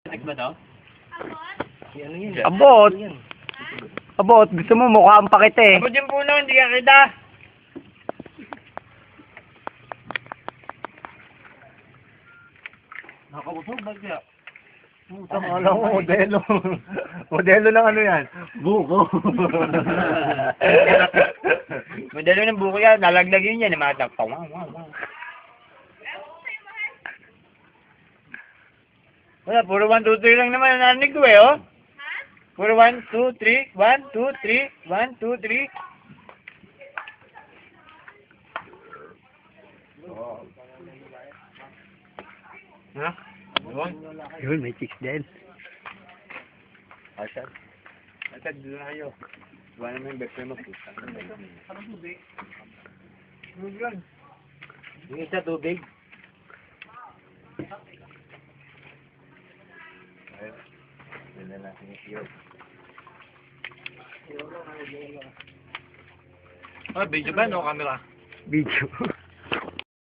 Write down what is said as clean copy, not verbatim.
ba to? Ano yun? Abot. Abot. Gusto mo mukha ang pakit eh. Abot yung puno, hindi ka kita. Nakakabusog ba kaya? Tama lang mo, modelo. Modelo ng ano yan? Buko. Modelo ng buko yan, nalaglagin yan, matakpaw. Wala, puro 1, 2, 3 lang naman ang narinig ko eh, oh. Puro 1, 2, 3, 1, 2, 3, 1, 2, 3. Ha? Yun? Yun, may chicks din. Asad? Asad, doon na kayo. Iba naman yung best mo. Parang tubig. Tubig lang. Yung isa tubig. Ayun. Yun na natin yung siyo. Ah, video ba? No camera? Video.